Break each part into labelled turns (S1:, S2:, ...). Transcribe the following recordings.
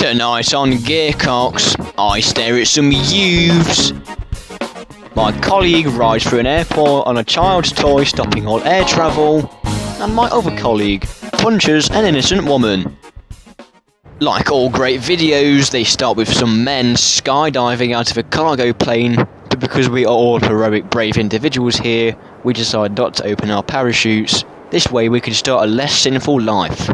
S1: Tonight on Gearcocks, I stare at some youths. My colleague rides through an airport on a child's toy, stopping all air travel. And my other colleague punches an innocent woman. Like all great videos, they start with some men skydiving out of a cargo plane, but because we are all heroic, brave individuals here, we decide not to open our parachutes. This way we can start a less sinful life.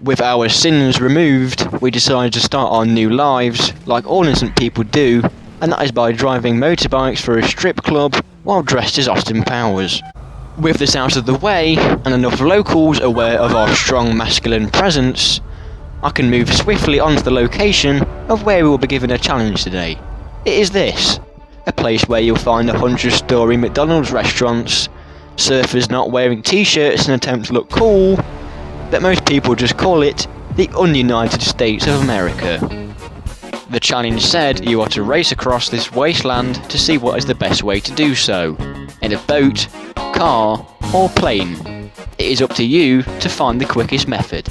S1: With our sins removed, we decide to start our new lives, like all innocent people do, and that is by driving motorbikes for a strip club while dressed as Austin Powers. With this out of the way, and enough locals aware of our strong masculine presence, I can move swiftly onto the location of where we will be given a challenge today. It is this, a place where you'll find 100-story McDonald's restaurants, surfers not wearing t-shirts in an attempt to look cool, but most people just call it the Ununited States of America. The challenge said you are to race across this wasteland to see what is the best way to do so, in a boat, car, or plane. It is up to you to find the quickest method.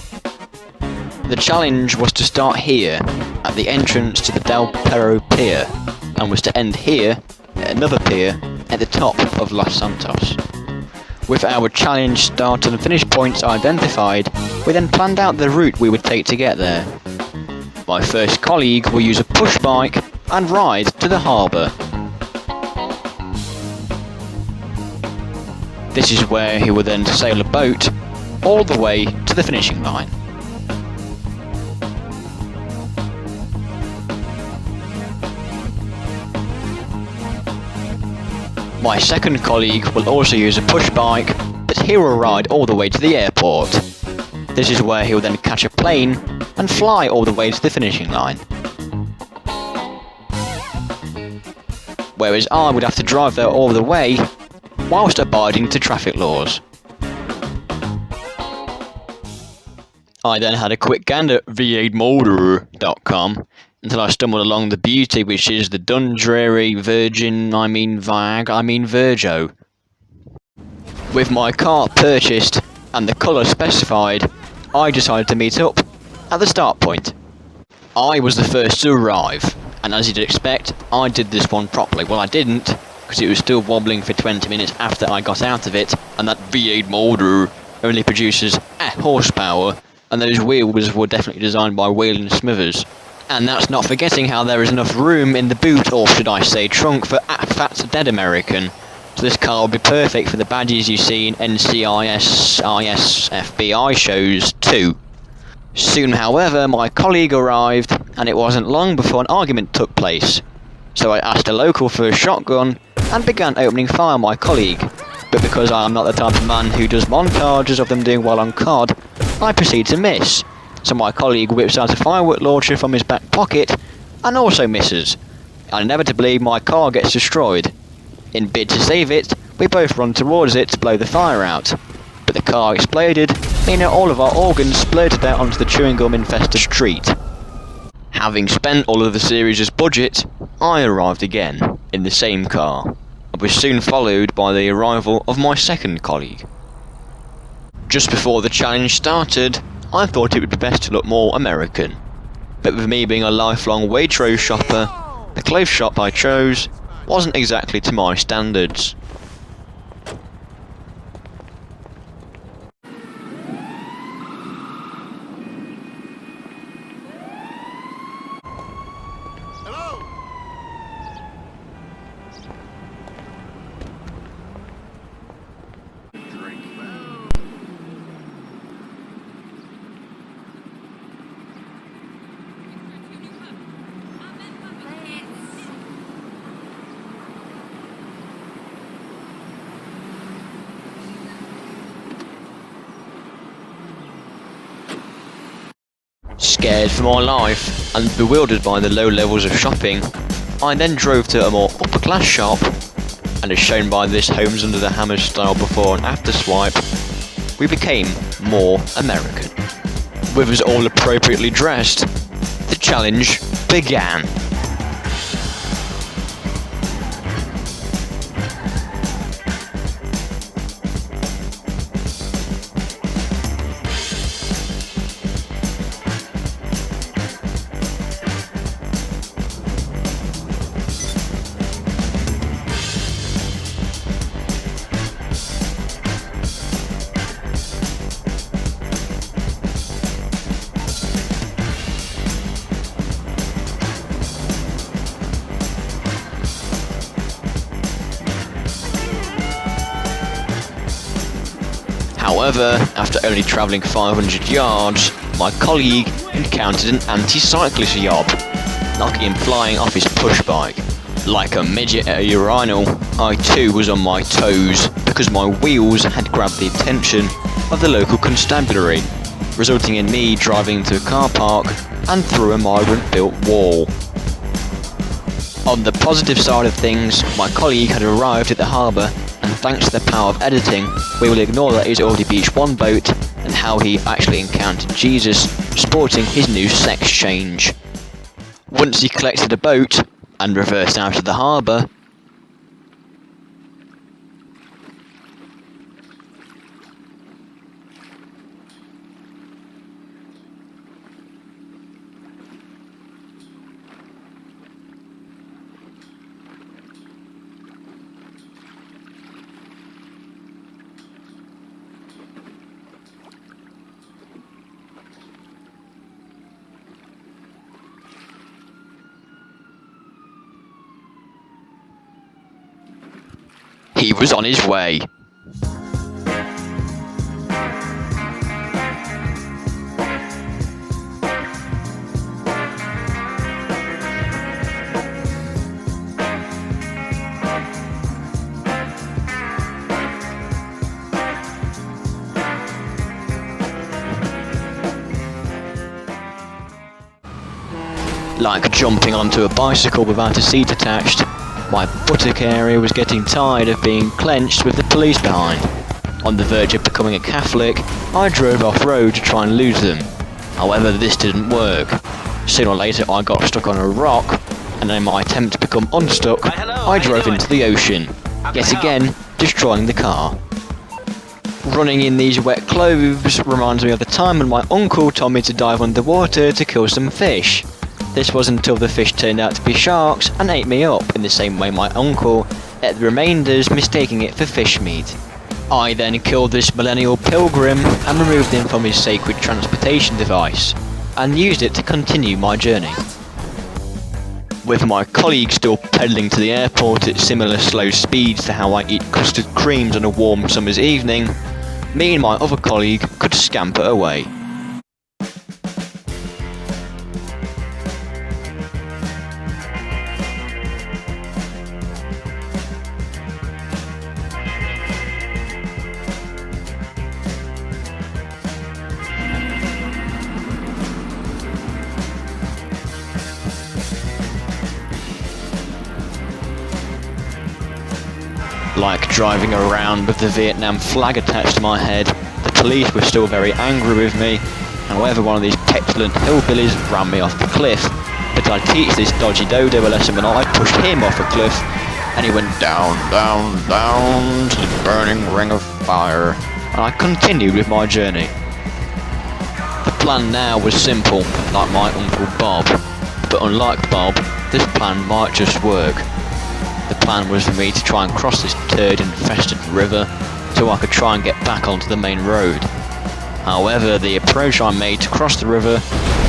S1: The challenge was to start here, at the entrance to the Del Perro Pier, and was to end here, at another pier, at the top of Los Santos. With our challenge start and finish points identified, we then planned out the route we would take to get there. My first colleague will use a push bike and ride to the harbour. This is where he will then sail a boat all the way to the finishing line. My second colleague will also use a push bike, but he will ride all the way to the airport. This is where he will then catch a plane and fly all the way to the finishing line. Whereas I would have to drive there all the way, whilst abiding to traffic laws. I then had a quick gander at v8motor.com until I stumbled along the beauty which is the Dundreary Virgo. With my car purchased and the colour specified, I decided to meet up at the start point. I was the first to arrive, and as you'd expect, I did this one properly. Well, I didn't, because it was still wobbling for 20 minutes after I got out of it, and that V8 motor only produces a horsepower, and those wheels were definitely designed by Waylon Smithers. And that's not forgetting how there is enough room in the boot, or should I say trunk, for a fat dead American. So this car will be perfect for the badges you see in NCIS, IS, FBI shows too. Soon, however, my colleague arrived, and it wasn't long before an argument took place. So I asked a local for a shotgun, and began opening fire on my colleague. But because I am not the type of man who does montages of them doing well on COD, I proceed to miss. So my colleague whips out a firework launcher from his back pocket, and also misses. And inevitably my car gets destroyed. In bid to save it, we both run towards it to blow the fire out. But the car exploded, meaning all of our organs splurted out onto the chewing gum infested street. Having spent all of the series' budget, I arrived again, in the same car, and was soon followed by the arrival of my second colleague. Just before the challenge started, I thought it would be best to look more American, but with me being a lifelong Waitrose shopper, the clothes shop I chose wasn't exactly to my standards. Scared for my life, and bewildered by the low levels of shopping, I then drove to a more upper class shop, and as shown by this Homes Under the Hammer style before and after swipe, we became more American. With us all appropriately dressed, the challenge began. However, after only travelling 500 yards, my colleague encountered an anti-cyclist yob, knocking him flying off his push bike. Like a midget at a urinal, I too was on my toes because my wheels had grabbed the attention of the local constabulary, resulting in me driving into a car park and through a migrant-built wall. On the positive side of things, my colleague had arrived at the harbour, and thanks to the power of editing, we will ignore that he's already beached one boat and how he actually encountered Jesus sporting his new sex change. Once he collected a boat and reversed out of the harbour, he was on his way. Like jumping onto a bicycle without a seat attached, my buttock area was getting tired of being clenched with the police behind. On the verge of becoming a Catholic, I drove off-road to try and lose them. However, this didn't work. Sooner or later I got stuck on a rock, and in my attempt to become unstuck, I drove into the ocean, yet again destroying the car. Running in these wet clothes reminds me of the time when my uncle told me to dive underwater to kill some fish. This was until the fish turned out to be sharks and ate me up in the same way my uncle ate the remainders, mistaking it for fish meat. I then killed this millennial pilgrim and removed him from his sacred transportation device, and used it to continue my journey. With my colleague still pedalling to the airport at similar slow speeds to how I eat custard creams on a warm summer's evening, me and my other colleague could scamper away. Like driving around with the Vietnam flag attached to my head, the police were still very angry with me. However, one of these petulant hillbillies ran me off the cliff, but I teach this dodgy dodo a lesson when I pushed him off a cliff, and he went down, down, down to the burning ring of fire, and I continued with my journey. The plan now was simple, like my Uncle Bob, but unlike Bob, this plan might just work. The plan was for me to try and cross this turd-infested river so I could try and get back onto the main road. However, the approach I made to cross the river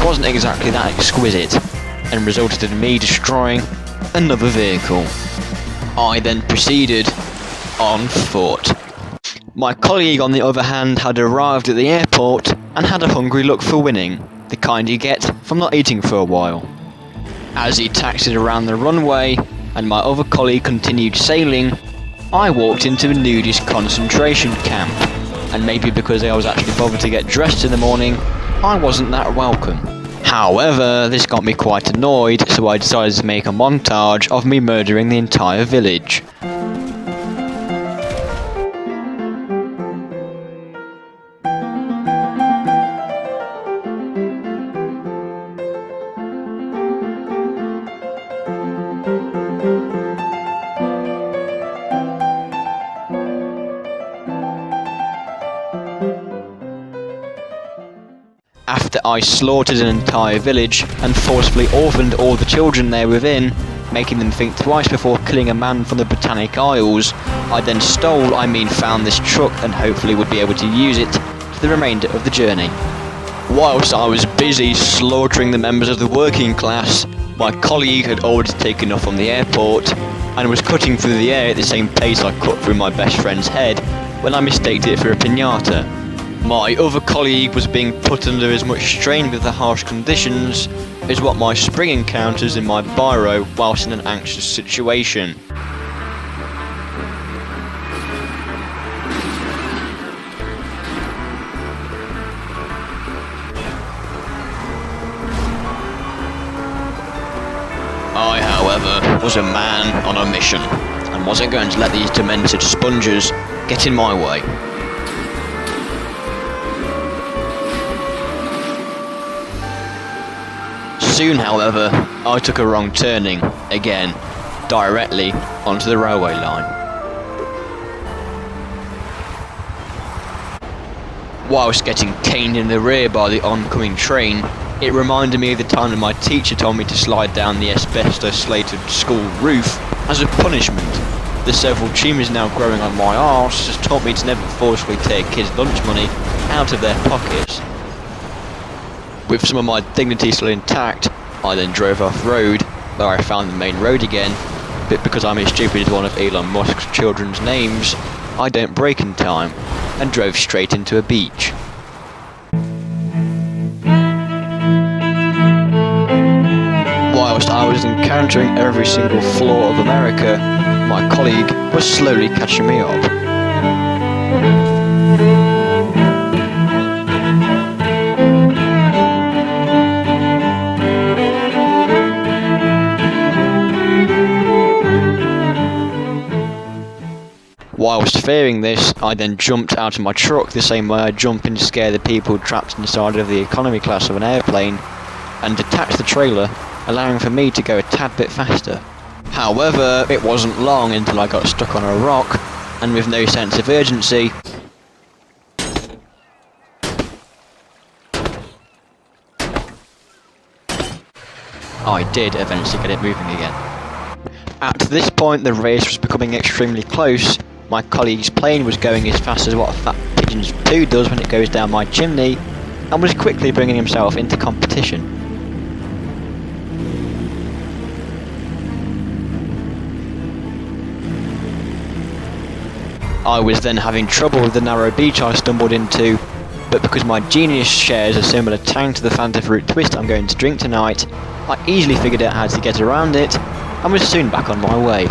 S1: wasn't exactly that exquisite, and resulted in me destroying another vehicle. I then proceeded on foot. My colleague, on the other hand, had arrived at the airport and had a hungry look for winning, the kind you get from not eating for a while. As he taxied around the runway, and my other colleague continued sailing, I walked into a nudist concentration camp, and maybe because I was actually bothered to get dressed in the morning, I wasn't that welcome. However, this got me quite annoyed, so I decided to make a montage of me murdering the entire village. After I slaughtered an entire village and forcibly orphaned all the children there within, making them think twice before killing a man from the Botanic Isles, I then found this truck and hopefully would be able to use it for the remainder of the journey. Whilst I was busy slaughtering the members of the working class, my colleague had already taken off from the airport and was cutting through the air at the same pace I cut through my best friend's head, when I mistaked it for a piñata. My other colleague was being put under as much strain with the harsh conditions as what my spring encounters in my biro whilst in an anxious situation. I, however, was a man on a mission, and wasn't going to let these demented sponges get in my way. Soon, however, I took a wrong turning, again, directly onto the railway line. Whilst getting caned in the rear by the oncoming train, it reminded me of the time that my teacher told me to slide down the asbestos-slated school roof as a punishment. The several tumours now growing on my arse has taught me to never forcefully take kids' lunch money out of their pockets. With some of my dignity still intact, I then drove off-road, where I found the main road again, but because I'm as stupid as one of Elon Musk's children's names, I don't brake in time, and drove straight into a beach. Whilst I was encountering every single flaw of America, my colleague was slowly catching me up. Whilst fearing this, I then jumped out of my truck the same way I jump in to scare the people trapped inside of the economy class of an airplane, and detached the trailer, allowing for me to go a tad bit faster. However, it wasn't long until I got stuck on a rock, and with no sense of urgency, I did eventually get it moving again. At this point, the race was becoming extremely close. My colleague's plane was going as fast as what a fat pigeon's poo does when it goes down my chimney, and was quickly bringing himself into competition. I was then having trouble with the narrow beach I stumbled into, but because my genius shares a similar tang to the Fanta Fruit Twist I'm going to drink tonight, I easily figured out how to get around it, and was soon back on my way.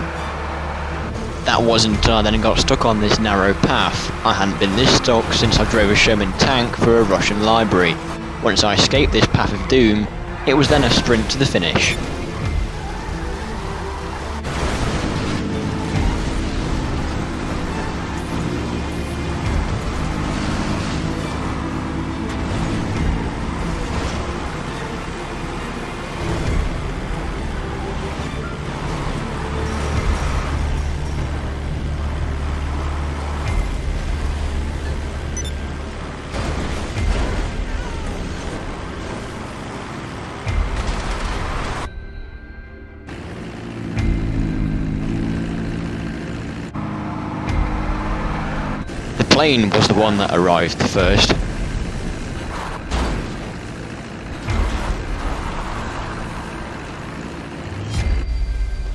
S1: That wasn't until I then got stuck on this narrow path. I hadn't been this stuck since I drove a Sherman tank for a Russian library. Once I escaped this path of doom, it was then a sprint to the finish. The plane was the one that arrived first.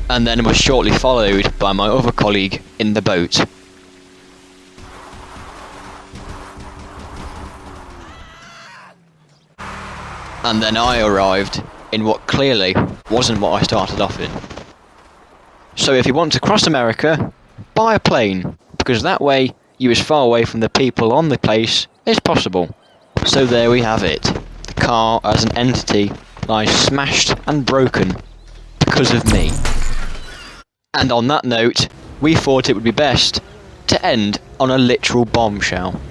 S1: And then was shortly followed by my other colleague in the boat. And then I arrived in what clearly wasn't what I started off in. So if you want to cross America, buy a plane, because that way you're as far away from the people on the place as possible. So there we have it. The car as an entity lies smashed and broken because of me. And on that note, we thought it would be best to end on a literal bombshell.